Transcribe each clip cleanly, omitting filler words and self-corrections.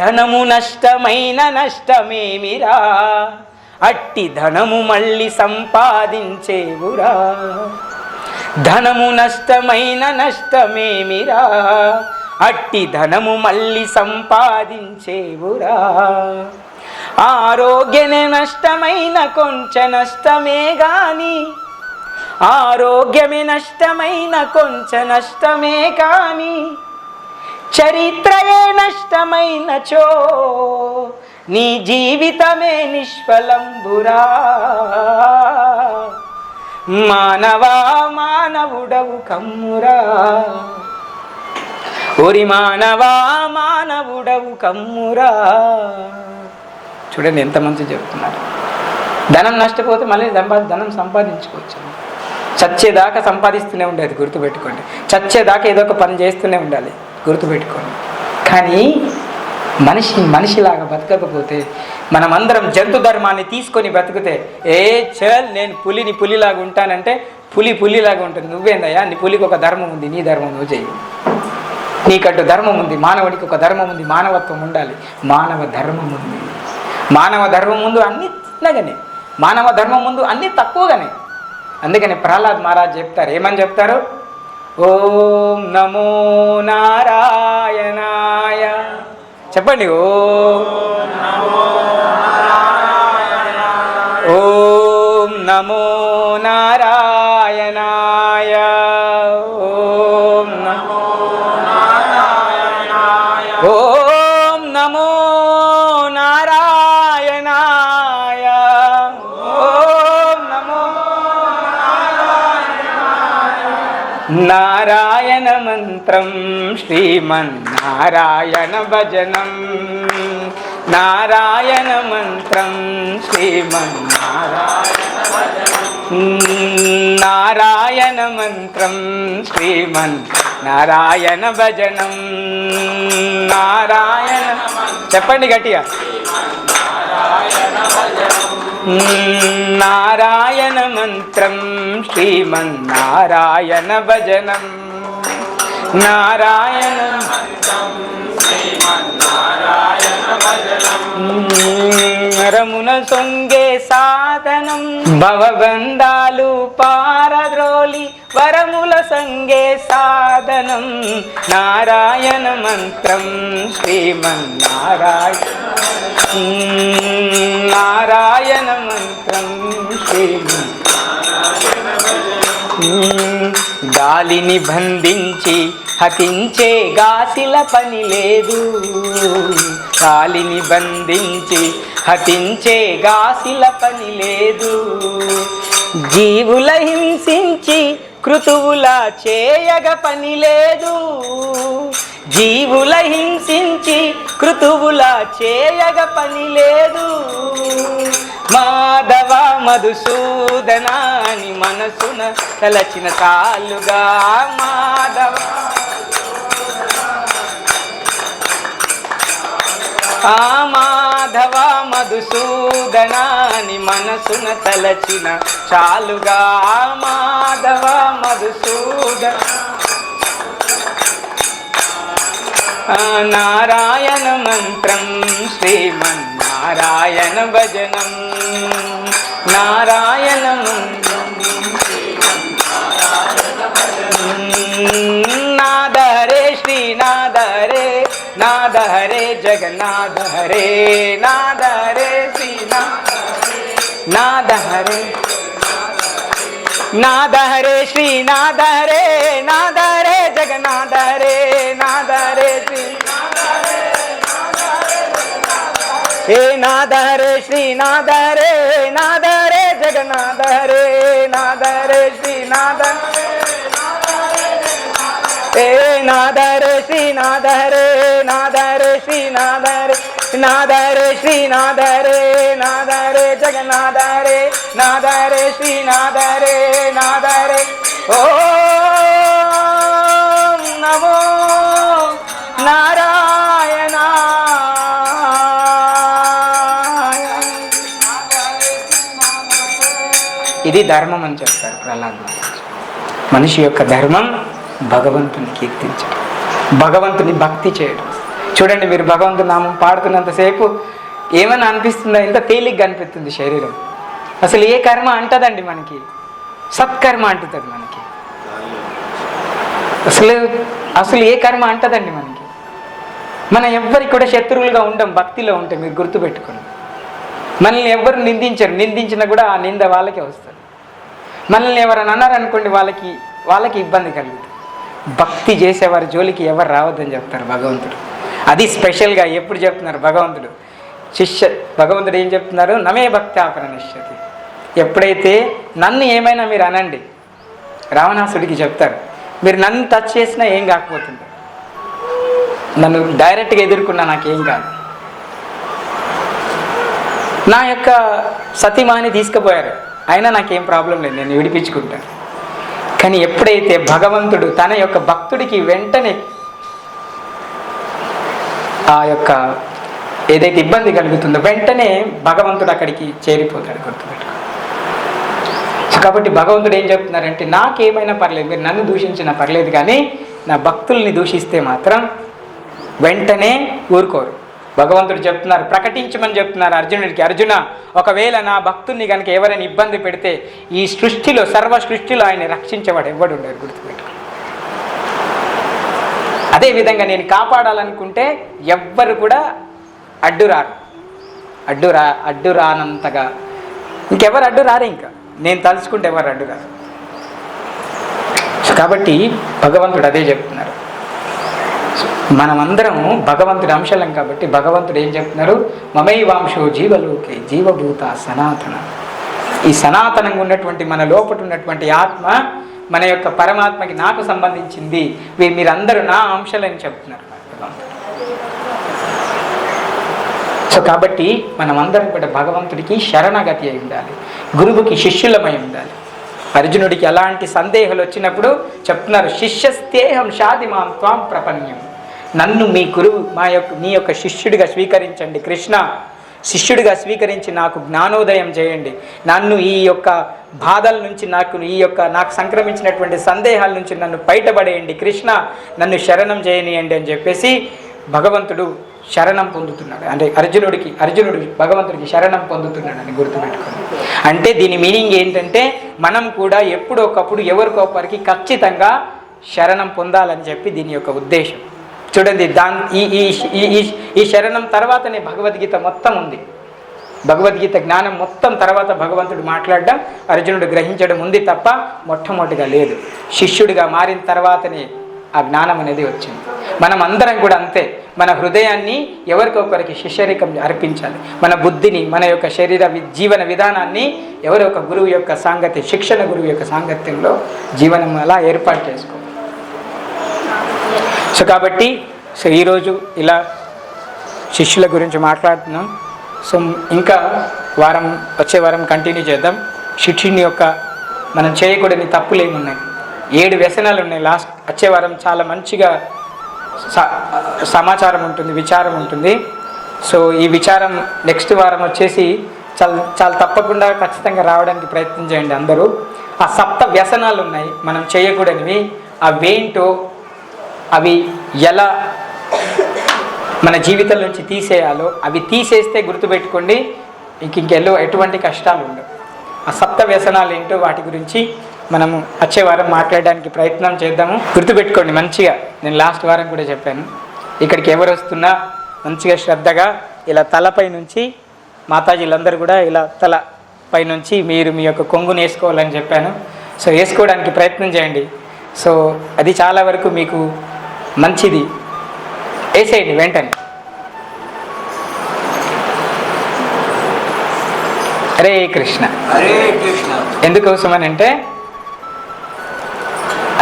ధనము నష్టమైన నష్టమేమిరా, అట్టి ధనము మళ్ళీ సంపాదించేవురా. ధనము నష్టమైన నష్టమేమిరా, అట్టి ధనము మళ్ళీ సంపాదించేవురా. ఆరోగ్యమే నష్టమైన కొంచెం నష్టమే గాని, ఆరోగ్యమే నష్టమైన కొంచెం నష్టమే కాని, చరిత్రయే నష్టమైనచో నీ జీవితమే నిష్ఫలంబురా. మానవా మానవుడవు కమ్మురా, ఓరి మానవా మానవుడవు కమ్మురా. చూడండి ఎంత మంచి చెప్తున్నారు. ధనం నష్టపోతే మళ్ళీ ధనం సంపాదించుకోవచ్చు. చచ్చేదాకా సంపాదిస్తూనే ఉండాలి, గుర్తుపెట్టుకోండి. చచ్చేదాకా ఏదో ఒక పని చేస్తూనే ఉండాలి, గుర్తుపెట్టుకోండి. కానీ మనిషిలాగా బతకకపోతే, మనమందరం జంతు ధర్మాన్ని తీసుకొని బతికితే, నేను పులిలాగా ఉంటానంటే పులిలాగా ఉంటుంది. నువ్వేందయ్యా, నీ పులికి ఒక ధర్మం ఉంది, నీ ధర్మం నువ్వు చెయ్యి. నీకంటూ ధర్మం ఉంది, మానవుడికి ఒక ధర్మం ఉంది, మానవత్వం ఉండాలి. మానవ ధర్మం ఉంది. మానవ ధర్మం ముందు అన్ని చిన్నగానే, మానవ ధర్మం ముందు అన్ని తక్కువగానే. అందుకని ప్రహ్లాద్ మహారాజ్ చెప్తారు, ఏమని చెప్తారు? ఓం నమో నారాయణాయ. చెప్పండి. ఓం నమో నారాయణాయ. ఓం నమో నారాయణాయ. ఓం నమో నారాయణాయ. ఓం నమో నారాయణ మంత్రం శ్రీమన్నారాయణ భజనం. నారాయణ మంత్రం శ్రీమన్నారాయణ భజనం. నారాయణ మంత్రం శ్రీమన్నారాయణ భజనం. నారాయణ చెప్పండి గట్టిగా. నారాయణ మంత్రం శ్రీమన్నారాయణ భజనం. నారాయణ రమున సొంగే సాధనం, భవబంధాలు పారద్రోలి వరముల సంగే సాధనం. నారాయణ మంత్రం శ్రీమన్నారాయణ. నారాయణ మంత్రం గాలిని బంధించి హతించే గాసిల పని లేదు. గాలిని బంధించి హతించే గాసిల పని లేదు. జీవుల హింసించి కృతువుల చేయగ పని లేదు. జీవుల హింసించి కృతువుల చేయగ పని లేదు. మాధవ మధుసూదనాని మనసున తలచిన తాలుగా. మాధవ మాధవ మధుసూదనాని మనసున తలచిన చాలుగా. మాధవ మధుసూదన. నారాయణ మంత్రం శ్రీమన్నారాయణ భజనం. నారాయణ మంత్రం నాద హరే శ్రీనాథ హరే. నాద హరే జగన్నాథ హరే. నాద హరే శ్రీనాథ. నాద హరే. నాద హరే శ్రీనాథ హరే. నాద హరే జగన్నాథ హరే. నాద హరే శ్రీనాథ హే. నాద హరే శ్రీనాథ హరే. నాద హరే జగన్నాథ హరే. నాద హరే శ్రీనాథ హే. నాద హరే శ్రీనాథ హరే. నాద హరే శ్రీనాథ హరే. నాద హరే శ్రీనాథ హరే. నాద హరే జగన్నాథ హరే. నాద హరే శ్రీనాథ హరే. నాద హరే. ఓం నమో నారాయణ. ఇది ధర్మం అని చెప్తారు ప్రహ్లాద్ మహారాజ్. మనిషి యొక్క ధర్మం భగవంతుని కీర్తించడం, భగవంతుని భక్తి చేయడం. చూడండి, మీరు భగవంతుడి నామం పాడుతున్నంతసేపు ఏమైనా అనిపిస్తుందా? ఎంత తేలిగ్గా అనిపిస్తుంది శరీరం. అసలు ఏ కర్మ అంటదండి మనకి? సత్కర్మ అంటుతుంది మనకి. అసలు ఏ కర్మ అంటదండి మనకి? మనం ఎవ్వరికి కూడా శత్రువులుగా ఉంటాం భక్తిలో ఉంటే. మీరు గుర్తుపెట్టుకోండి, మనల్ని ఎవ్వరు నిందించరు. నిందించినా కూడా ఆ నింద వాళ్ళకే వస్తుంది. మనల్ని ఎవరైనా అన్నారనుకోండి, వాళ్ళకి ఇబ్బంది కలుగుతుంది. భక్తి చేసేవారి జోలికి ఎవరు రావద్దని చెప్తారు భగవంతుడు. అది స్పెషల్గా ఎప్పుడు చెప్తున్నారు భగవంతుడు? భగవంతుడు ఏం చెప్తున్నారు? నమే భక్తి ఆపరణిష్యతి. ఎప్పుడైతే నన్ను ఏమైనా మీరు అనండి, రావణాసుడికి చెప్తారు, మీరు నన్ను టచ్ చేసినా ఏం కాకపోతుంది, నన్ను డైరెక్ట్గా ఎదుర్కొన్నా నాకేం కాదు. నా యొక్క సతీమాని తీసుకుపోయారు, అయినా నాకేం ప్రాబ్లం లేదు, నేను విడిపించుకుంటాను. కానీ ఎప్పుడైతే భగవంతుడు తన యొక్క భక్తుడికి వెంటనే ఆ యొక్క ఏదైతే ఇబ్బంది కలుగుతుందో వెంటనే భగవంతుడు అక్కడికి చేరిపోతాడు. గుర్తుపెట్టుకో. కాబట్టి భగవంతుడు ఏం చెప్తున్నారంటే, నాకేమైనా పర్లేదు, మీరు నన్ను దూషించినా పర్లేదు, కానీ నా భక్తుల్ని దూషిస్తే మాత్రం వెంటనే ఊరుకోరు. భగవంతుడు చెప్తున్నారు, ప్రకటించమని చెప్తున్నారు అర్జునుడికి. అర్జున, ఒకవేళ నా భక్తుల్ని కనుక ఎవరైనా ఇబ్బంది పెడితే ఈ సృష్టిలో, సర్వ సృష్టిలో ఆయన రక్షించేవాడు ఎవడు ఉండరు. గుర్తుపెట్టుకో. అదేవిధంగా నేను కాపాడాలనుకుంటే ఎవ్వరు కూడా అడ్డురారు. అడ్డు రానంతగా ఇంకెవరు అడ్డు రారు. ఇంకా నేను తలుచుకుంటే ఎవరు అడ్డు రారు. కాబట్టి భగవంతుడు అదే చెప్తున్నారు. మనమందరం భగవంతుడి అంశాలం కాబట్టి భగవంతుడు ఏం చెప్తున్నారు? మమైవాంశో జీవలోకే జీవభూత సనాతన. ఈ సనాతనంగా ఉన్నటువంటి మన లోపల ఉన్నటువంటి ఆత్మ మన యొక్క పరమాత్మకి నాకు సంబంధించింది, మీరందరూ నా అంశాలని చెప్తున్నారు భగవంతుడు. సో కాబట్టి మనమందరం కూడా భగవంతుడికి శరణగతి అయి ఉండాలి, గురువుకి శిష్యులమై ఉండాలి. అర్జునుడికి ఎలాంటి సందేహాలు వచ్చినప్పుడు చెప్తున్నారు, శిష్యస్తేహం షాదిమాం త్వాం ప్రపన్యం. నన్ను మీ గురువు నీ యొక్క శిష్యుడిగా స్వీకరించండి కృష్ణ. శిష్యుడిగా స్వీకరించి నాకు జ్ఞానోదయం చేయండి. నన్ను ఈ యొక్క బాధల నుంచి, నాకు సంక్రమించినటువంటి సందేహాల నుంచి నన్ను బయటపడేయండి కృష్ణ. నన్ను శరణం చేయనియండి అని చెప్పేసి భగవంతుడు శరణం పొందుతున్నాడు. అంటే అర్జునుడు భగవంతుడికి శరణం పొందుతున్నాడని గుర్తుపెట్టుకోండి. అంటే దీని మీనింగ్ ఏంటంటే, మనం కూడా ఎప్పుడో ఒకప్పుడు ఎవరికొకరికి ఖచ్చితంగా శరణం పొందాలని చెప్పి దీని యొక్క ఉద్దేశం. చూడండి, ఈ శరణం తర్వాతనే భగవద్గీత మొత్తం ఉంది. భగవద్గీత జ్ఞానం మొత్తం తర్వాత భగవంతుడు మాట్లాడడం, అర్జునుడు గ్రహించడం ఉంది తప్ప మొట్టమొదటిగా లేదు. శిష్యుడిగా మారిన తర్వాతనే ఆ జ్ఞానం అనేది వచ్చింది. మనం అందరం కూడా అంతే. మన హృదయాన్ని ఎవరికొకరికి శిష్యరికం అర్పించాలి. మన బుద్ధిని, మన యొక్క జీవన విధానాన్ని ఎవరి ఒక గురువు యొక్క సాంగత్యం, శిక్షణ గురువు యొక్క సాంగత్యంలో జీవనం అలా ఏర్పాటు చేసుకోవాలి. సో కాబట్టి ఈరోజు ఇలా శిష్యుల గురించి మాట్లాడుతున్నాం. సో ఇంకా వచ్చే వారం కంటిన్యూ చేద్దాం. శిష్యుని యొక్క మనం చేయకూడని తప్పులు ఏమున్నాయి, 7 వ్యసనాలు ఉన్నాయి. వచ్చే వారం చాలా మంచిగా సమాచారం ఉంటుంది, విచారం ఉంటుంది. సో ఈ విచారం నెక్స్ట్ వారం వచ్చేసి చాలా తప్పకుండా ఖచ్చితంగా రావడానికి ప్రయత్నం చేయండి అందరూ. ఆ 7 వ్యసనాలు ఉన్నాయి మనం చేయకూడనివి. అవేంటో, అవి ఎలా మన జీవితం నుంచి తీసేయాలో, అవి తీసేస్తే గుర్తుపెట్టుకోండి ఎటువంటి కష్టాలు ఉండవు. ఆ 7 వ్యసనాలు ఏంటో వాటి గురించి మనము వచ్చే వారం మాట్లాడడానికి ప్రయత్నం చేద్దాము. గుర్తుపెట్టుకోండి మంచిగా, నేను లాస్ట్ వారం కూడా చెప్పాను, ఇక్కడికి ఎవరు వస్తున్నా మంచిగా శ్రద్ధగా ఇలా తలపై నుంచి మాతాజీలందరూ కూడా ఇలా తలపై నుంచి మీరు మీ యొక్క కొంగును వేసుకోవాలని చెప్పాను. సో వేసుకోవడానికి ప్రయత్నం చేయండి. సో అది చాలా వరకు మీకు మంచిది. వేసేయండి వెంటనే. హరే కృష్ణ. హరే కృష్ణ. ఎందుకోసమని అంటే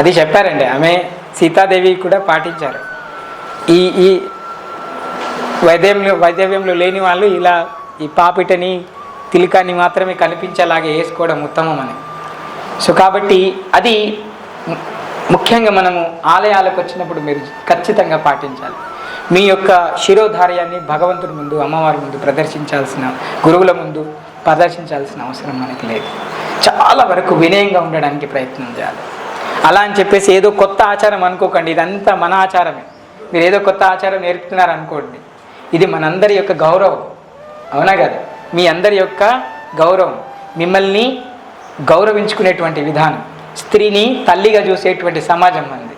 అది చెప్పారండి, ఆమె సీతాదేవి కూడా పాటించారు. ఈ వైద్యవ్యంలో లేని వాళ్ళు ఇలా ఈ పాపిటని, తిలకాన్ని మాత్రమే కనిపించేలాగా వేసుకోవడం ఉత్తమం అని. సో కాబట్టి అది ముఖ్యంగా మనము ఆలయాలకు వచ్చినప్పుడు మీరు ఖచ్చితంగా పాటించాలి. మీ యొక్క శిరోధార్యాన్ని భగవంతుడి ముందు, అమ్మవారి ముందు ప్రదర్శించాల్సిన, గురువుల ముందు ప్రదర్శించాల్సిన అవసరం మనకి లేదు. చాలా వరకు వినయంగా ఉండడానికి ప్రయత్నం చేయాలి. అలా అని చెప్పేసి ఏదో కొత్త ఆచారం అనుకోకండి, ఇదంతా మన ఆచారమే. మీరు ఏదో కొత్త ఆచారం నేర్పుతున్నారు అనుకోండి, ఇది మనందరి యొక్క గౌరవం, అవునా కదా? మీ అందరి యొక్క గౌరవం, మిమ్మల్ని గౌరవించుకునేటువంటి విధానం, స్త్రీని తల్లిగా చూసేటువంటి సమాజం మంది.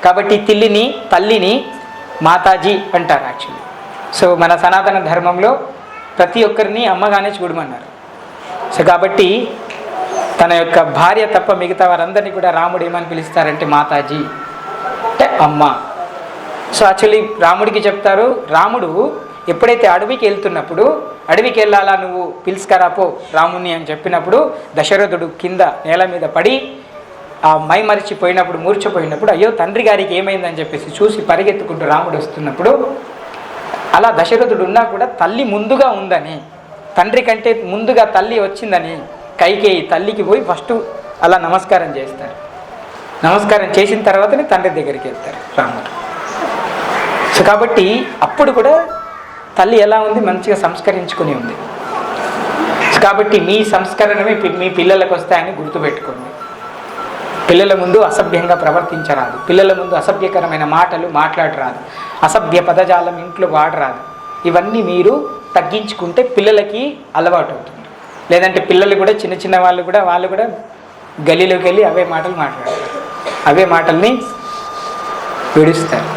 కాబట్టి తల్లిని మాతాజీ అంటారు యాక్చువల్లీ. సో మన సనాతన ధర్మంలో ప్రతి ఒక్కరిని అమ్మగానే చూడమన్నారు. సో కాబట్టి తన యొక్క భార్య తప్ప మిగతా వారందరినీ కూడా రాముడు ఏమని పిలుస్తారంటే మాతాజీ, అంటే అమ్మ. సో యాక్చువల్లీ రాముడికి చెప్తారు, రాముడు ఎప్పుడైతే అడవికి వెళ్తున్నప్పుడు, అడవికి వెళ్ళాలా నువ్వు పిలుచుకరాపో రాముని అని చెప్పినప్పుడు, దశరథుడు కింద నేల మీద పడి ఆ మరిచిపోయినప్పుడు, మూర్ఛపోయినప్పుడు, అయ్యో తండ్రి గారికి ఏమైందని చెప్పేసి చూసి పరిగెత్తుకుంటూ రాముడు వస్తున్నప్పుడు, అలా దశరథుడు ఉన్నా కూడా తల్లి ముందుగా ఉందని, తండ్రి కంటే ముందుగా తల్లి వచ్చిందని కైకేయి తల్లికి పోయి ఫస్ట్ అలా నమస్కారం చేస్తారు. నమస్కారం చేసిన తర్వాతనే తండ్రి దగ్గరికి వెళ్తారు రాముడు. సో కాబట్టి అప్పుడు కూడా తల్లి ఎలా ఉంది, మంచిగా సంస్కరించుకుని ఉంది. కాబట్టి మీ సంస్కరణమే మీ పిల్లలకు వస్తాయని గుర్తుపెట్టుకోండి. పిల్లల ముందు అసభ్యంగా ప్రవర్తించరాదు, పిల్లల ముందు అసభ్యకరమైన మాటలు మాట్లాడరాదు, అసభ్య పదజాలం ఇంట్లో వాడరాదు. ఇవన్నీ మీరు తగ్గించుకుంటే పిల్లలకి అలవాటు అవుతుంది. లేదంటే పిల్లలు కూడా చిన్న వాళ్ళు కూడా గలీలోకి వెళ్ళి అవే మాటలు మాట్లాడతారు, అవే మాటల్ని విడుస్తారు.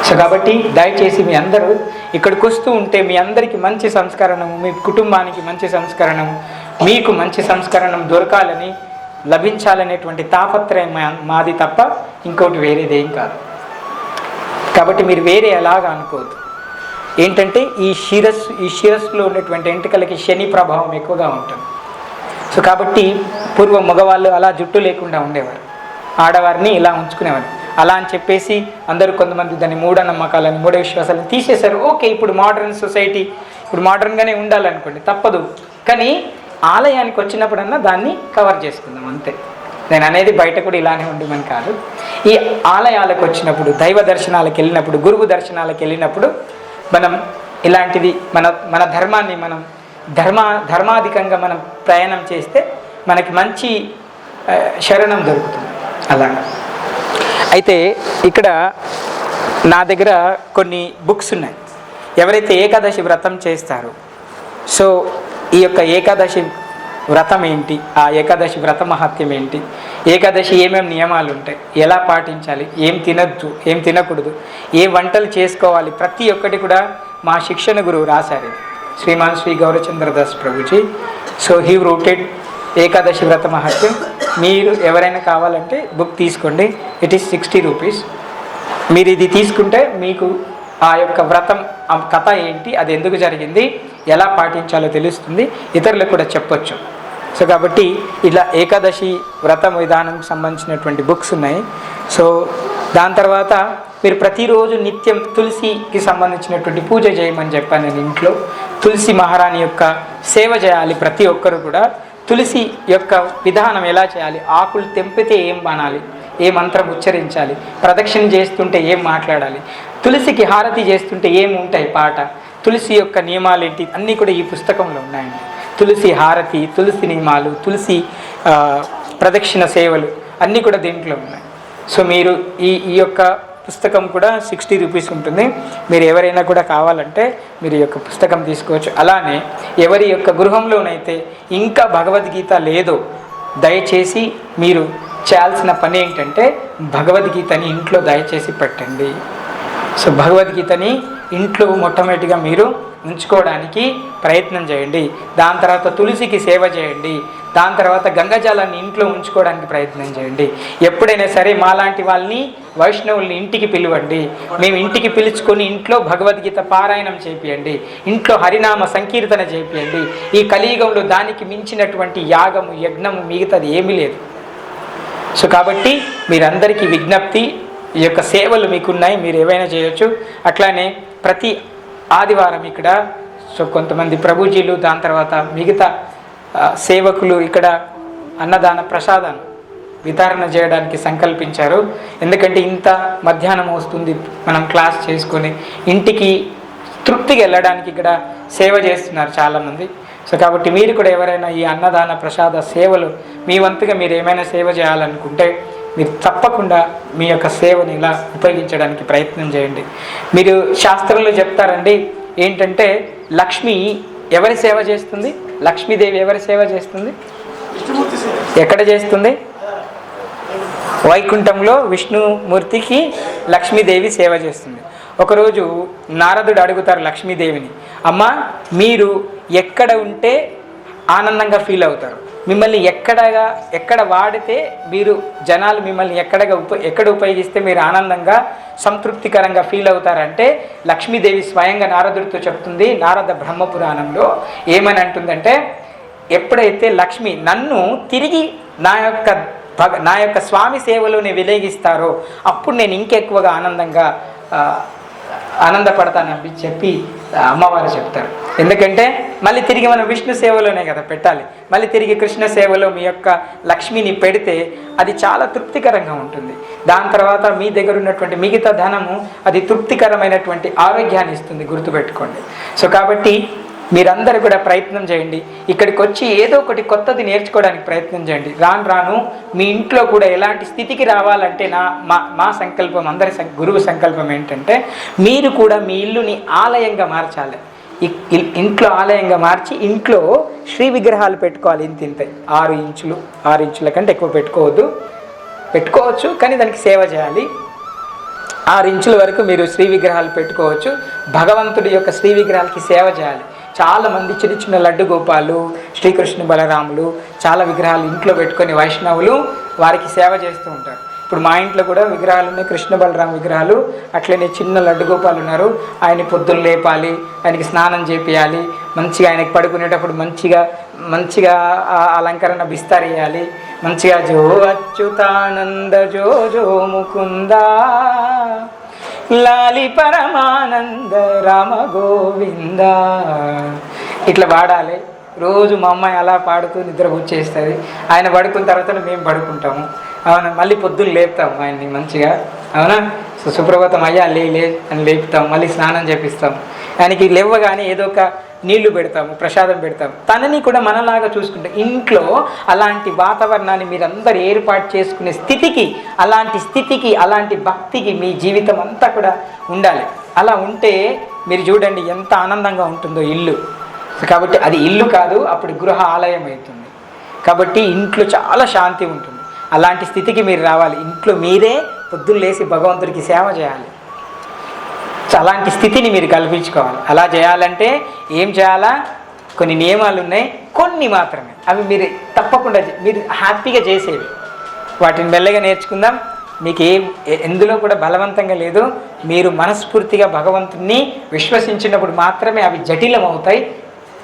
సో కాబట్టి దయచేసి మీ అందరూ ఇక్కడికి వస్తూ ఉంటే మీ అందరికీ మంచి సంస్కరణము, మీ కుటుంబానికి మంచి సంస్కరణము, మీకు మంచి సంస్కరణం దొరకాలని, లభించాలనేటువంటి తాపత్రయం మాది తప్ప ఇంకోటి వేరేదేం కాదు. కాబట్టి మీరు వేరే ఎలాగా అనుకోవద్దు. ఏంటంటే ఈ శిరస్సులో ఉన్నటువంటి ఎంటుకలకి శని ప్రభావం ఎక్కువగా ఉంటుంది. సో కాబట్టి పూర్వం మగవాళ్ళు అలా జుట్టు లేకుండా ఉండేవారు, ఆడవారిని ఇలా ఉంచుకునేవారు. అలా అని చెప్పేసి అందరూ కొంతమంది దాన్ని మూఢనమ్మకాలని, మూఢ విశ్వాసాలను తీసేశారు. ఓకే, ఇప్పుడు మోడర్న్ సొసైటీ, ఇప్పుడు మోడర్న్గానే ఉండాలనుకోండి, తప్పదు. కానీ ఆలయానికి వచ్చినప్పుడన్నా దాన్ని కవర్ చేసుకుందాం అంతే. నేను అనేది బయట కూడా ఇలానే ఉండమని కాదు. ఈ ఆలయాలకు వచ్చినప్పుడు, దైవ దర్శనాలకు వెళ్ళినప్పుడు, గురువు దర్శనాలకు వెళ్ళినప్పుడు మనం ఇలాంటిది మన ధర్మాన్ని మనం ధర్మాధికంగా మనం ప్రయాణం చేస్తే మనకి మంచి శరణం దొరుకుతుంది. అలాగా అయితే ఇక్కడ నా దగ్గర కొన్ని బుక్స్ ఉన్నాయి. ఎవరైతే ఏకాదశి వ్రతం చేస్తారో, సో ఈ యొక్క ఏకాదశి వ్రతం ఏంటి, ఆ ఏకాదశి వ్రత మహత్యం ఏంటి, ఏకాదశి ఏమేమి నియమాలు ఉంటాయి, ఎలా పాటించాలి, ఏం తినద్దు, ఏం తినకూడదు, ఏ వంటలు చేసుకోవాలి, ప్రతి ఒక్కటి కూడా మా శిక్షణ గురువు రాశారు, Shriman Shri గౌరచంద్రదాస్ Prabhuji. So he rooted Ekadashi వ్రత మహత్యం. మీరు ఎవరైనా కావాలంటే బుక్ తీసుకోండి, ఇట్ ఈస్ 60 రూపీస్. మీరు ఇది తీసుకుంటే మీకు ఆ యొక్క వ్రతం కథ ఏంటి, అది ఎందుకు జరిగింది, ఎలా పాటించాలో తెలుస్తుంది, ఇతరులకు కూడా చెప్పొచ్చు. సో కాబట్టి ఇలా ఏకాదశి వ్రతం విధానంకి సంబంధించినటువంటి బుక్స్ ఉన్నాయి. సో దాని తర్వాత మీరు ప్రతిరోజు నిత్యం తులసికి సంబంధించినటువంటి పూజ చేయమని చెప్పాను నేను. ఇంట్లో తులసి మహారాణి యొక్క సేవ చేయాలి ప్రతి ఒక్కరు కూడా. తులసి యొక్క విధానం ఎలా చేయాలి, ఆకులు తెంపితే ఏం బానాలి, ఏ మంత్రం ఉచ్చరించాలి, ప్రదక్షిణ చేస్తుంటే ఏం మాట్లాడాలి, తులసికి హారతి చేస్తుంటే ఏం ఉంటాయి పాట, తులసి యొక్క నియమాలు ఏంటి, అన్నీ కూడా ఈ పుస్తకంలో ఉన్నాయండి. తులసి హారతి, తులసి నియమాలు, తులసి ప్రదక్షిణ సేవలు అన్నీ కూడా దీంట్లో ఉన్నాయి. సో మీరు ఈ యొక్క పుస్తకం కూడా 60 రూపీస్ ఉంటుంది. మీరు ఎవరైనా కూడా కావాలంటే మీరు ఈ యొక్క పుస్తకం తీసుకోవచ్చు. అలానే ఎవరి యొక్క గృహంలోనైతే ఇంకా భగవద్గీత లేదో దయచేసి మీరు చేయాల్సిన పని ఏంటంటే భగవద్గీతని ఇంట్లో దయచేసి పెట్టండి. సో భగవద్గీతని ఇంట్లో మొట్టమొదటిగా మీరు ఉంచుకోవడానికి ప్రయత్నం చేయండి. దాని తర్వాత తులసికి సేవ చేయండి. దాని తర్వాత గంగాజలాన్ని ఇంట్లో ఉంచుకోవడానికి ప్రయత్నం చేయండి. ఎప్పుడైనా సరే మాలాంటి వాళ్ళని, వైష్ణవుల్ని ఇంటికి పిలవండి. మేము ఇంటికి పిలుచుకొని ఇంట్లో భగవద్గీత పారాయణం చేపియండి, ఇంట్లో హరినామ సంకీర్తన చేపియండి. ఈ కలియుగంలో దానికి మించినటువంటి యాగము, యజ్ఞము మిగతాది ఏమీ లేదు. సో కాబట్టి మీరందరికీ విజ్ఞప్తి, ఈ యొక్క సేవలు మీకున్నాయి, మీరు ఏవైనా చేయొచ్చు. అట్లానే ప్రతి ఆదివారం ఇక్కడ సో కొంతమంది ప్రభుజీలు, దాని తర్వాత మిగతా సేవకులు ఇక్కడ అన్నదాన ప్రసాదాన్ని వితరణ చేయడానికి సంకల్పించారు. ఎందుకంటే ఇంత మధ్యాహ్నం వస్తుంది, మనం క్లాస్ చేసుకొని ఇంటికి తృప్తిగా వెళ్ళడానికి ఇక్కడ సేవ చేస్తున్నారు చాలామంది. సో కాబట్టి మీరు కూడా ఎవరైనా ఈ అన్నదాన ప్రసాద సేవలు మీ వంతుగా మీరు ఏమైనా సేవ చేయాలనుకుంటే మీరు తప్పకుండా మీ యొక్క సేవని ఇలా ఉపయోగించడానికి ప్రయత్నం చేయండి. మీరు శాస్త్రంలో చెప్తారండి ఏంటంటే, లక్ష్మి ఎవరి సేవ చేస్తుంది? లక్ష్మీదేవి ఎవరి సేవ చేస్తుంది? ఎక్కడ చేస్తుంది? వైకుంఠంలో విష్ణుమూర్తికి లక్ష్మీదేవి సేవ చేస్తుంది. ఒకరోజు నారదుడు అడుగుతారు లక్ష్మీదేవిని, అమ్మ మీరు ఎక్కడ ఉంటే ఆనందంగా ఫీల్ అవుతారు? మిమ్మల్ని ఎక్కడ వాడితే మీరు జనాలు మిమ్మల్ని ఎక్కడ ఉపయోగిస్తే మీరు ఆనందంగా సంతృప్తికరంగా ఫీల్ అవుతారంటే, లక్ష్మీదేవి స్వయంగా నారదుడితో చెప్తుంది. నారద బ్రహ్మపురాణంలో ఏమని అంటుందంటే, ఎప్పుడైతే లక్ష్మి నన్ను తిరిగి నా యొక్క స్వామి సేవలోనే వినియోగిస్తారో అప్పుడు నేను ఇంకెక్కువగా ఆనందపడతానని చెప్పి అమ్మవారు చెప్తారు. ఎందుకంటే మళ్ళీ తిరిగి మనం విష్ణు సేవలోనే కదా పెట్టాలి. మళ్ళీ తిరిగి కృష్ణ సేవలో మీ యొక్క లక్ష్మిని పెడితే అది చాలా తృప్తికరంగా ఉంటుంది. దాని తర్వాత మీ దగ్గర ఉన్నటువంటి మిగతా ధనము అది తృప్తికరమైనటువంటి ఆరోగ్యాన్ని ఇస్తుంది, గుర్తుపెట్టుకోండి. సో కాబట్టి మీరందరూ కూడా ప్రయత్నం చేయండి. ఇక్కడికి వచ్చి ఏదో ఒకటి కొత్తది నేర్చుకోవడానికి ప్రయత్నం చేయండి. రాను మీ ఇంట్లో కూడా ఎలాంటి స్థితికి రావాలంటే మా సంకల్పం, అందరి గురువు సంకల్పం ఏంటంటే, మీరు కూడా మీ ఇల్లుని ఆలయంగా మార్చాలి. ఇంట్లో ఆలయంగా మార్చి ఇంట్లో శ్రీ విగ్రహాలు పెట్టుకోవాలి. ఇంత 6 ఇంచుల కంటే ఎక్కువ పెట్టుకోవచ్చు, కానీ దానికి సేవ చేయాలి. 6 ఇంచుల వరకు మీరు శ్రీ విగ్రహాలు పెట్టుకోవచ్చు. భగవంతుడి యొక్క శ్రీ విగ్రహాలకి సేవ చేయాలి. చాలామంది చిన్న లడ్డు గోపాలు, శ్రీకృష్ణ బలరాములు చాలా విగ్రహాలు ఇంట్లో పెట్టుకొని వైష్ణవులు వారికి సేవ చేస్తూ ఉంటారు. ఇప్పుడు మా ఇంట్లో కూడా విగ్రహాలు ఉన్నాయి, కృష్ణ బలరామ విగ్రహాలు. అట్లనే చిన్న లడ్డు గోపాలు ఉన్నారు. ఆయన పొద్దున్న లేపాలి, ఆయనకి స్నానం చేపియాలి, మంచిగా ఆయనకి పడుకునేటప్పుడు మంచిగా అలంకరణ బిస్తారేయాలి, మంచిగా జో అచ్యుతానంద జో జో ముకుందా లాలి పరమానంద రామ గోవింద ఇట్లా పాడాలి. రోజు మా అమ్మాయి అలా పాడుతూ నిద్ర వచ్చేస్తుంది. ఆయన పడుకున్న తర్వాత మేము పడుకుంటాము. అవునా, మళ్ళీ పొద్దున్న లేపుతాము ఆయన్ని మంచిగా. అవునా, సుప్రభాతం అయ్యా లే అని లేపుతాం, మళ్ళీ స్నానం చేపిస్తాం. ఆయనకి లేవగానే ఏదో ఒక నీళ్లు పెడతాము, ప్రసాదం పెడతాము. తనని కూడా మనలాగా చూసుకుంటాం. ఇంట్లో అలాంటి వాతావరణాన్ని మీరందరూ ఏర్పాటు చేసుకునే స్థితికి అలాంటి భక్తికి మీ జీవితం అంతా కూడా ఉండాలి. అలా ఉంటే మీరు చూడండి ఎంత ఆనందంగా ఉంటుందో ఇల్లు. కాబట్టి అది ఇల్లు కాదు, అప్పుడు గృహ ఆలయం అవుతుంది. కాబట్టి ఇంట్లో చాలా శాంతి ఉంటుంది. అలాంటి స్థితికి మీరు రావాలి. ఇంట్లో మీరే పొద్దున్న లేసి భగవంతుడికి సేవ చేయాలి. అలాంటి స్థితిని మీరు కల్పించుకోవాలి. అలా చేయాలంటే ఏం చేయాలా? కొన్ని నియమాలు ఉన్నాయి, కొన్ని మాత్రమే. అవి మీరు తప్పకుండా మీరు హ్యాపీగా చేసేవి. వాటిని మెల్లగా నేర్చుకుందాం. మీకు ఎందులో కూడా బలవంతంగా లేదు. మీరు మనస్ఫూర్తిగా భగవంతుణ్ణి విశ్వసించినప్పుడు మాత్రమే అవి జటిలం అవుతాయి.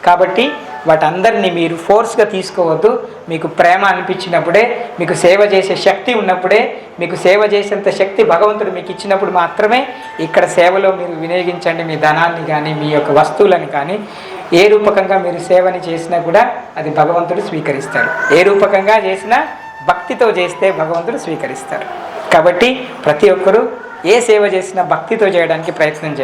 కాబట్టి వాటందరినీ మీరు ఫోర్స్గా తీసుకోవద్దు. మీకు ప్రేమ అనిపించినప్పుడే, మీకు సేవ చేసే శక్తి ఉన్నప్పుడే, మీకు సేవ చేసేంత శక్తి భగవంతుడు మీకు ఇచ్చినప్పుడు మాత్రమే ఇక్కడ సేవలో మీరు వినియోగించండి. మీ ధనాన్ని కానీ మీ యొక్క వస్తువులను కానీ ఏ రూపకంగా మీరు సేవని చేసినా కూడా అది భగవంతుడు స్వీకరిస్తాడు. ఏ రూపకంగా చేసినా భక్తితో చేస్తే భగవంతుడు స్వీకరిస్తాడు. కాబట్టి ప్రతి ఒక్కరూ ఏ సేవ చేసినా భక్తితో చేయడానికి ప్రయత్నం చేయండి.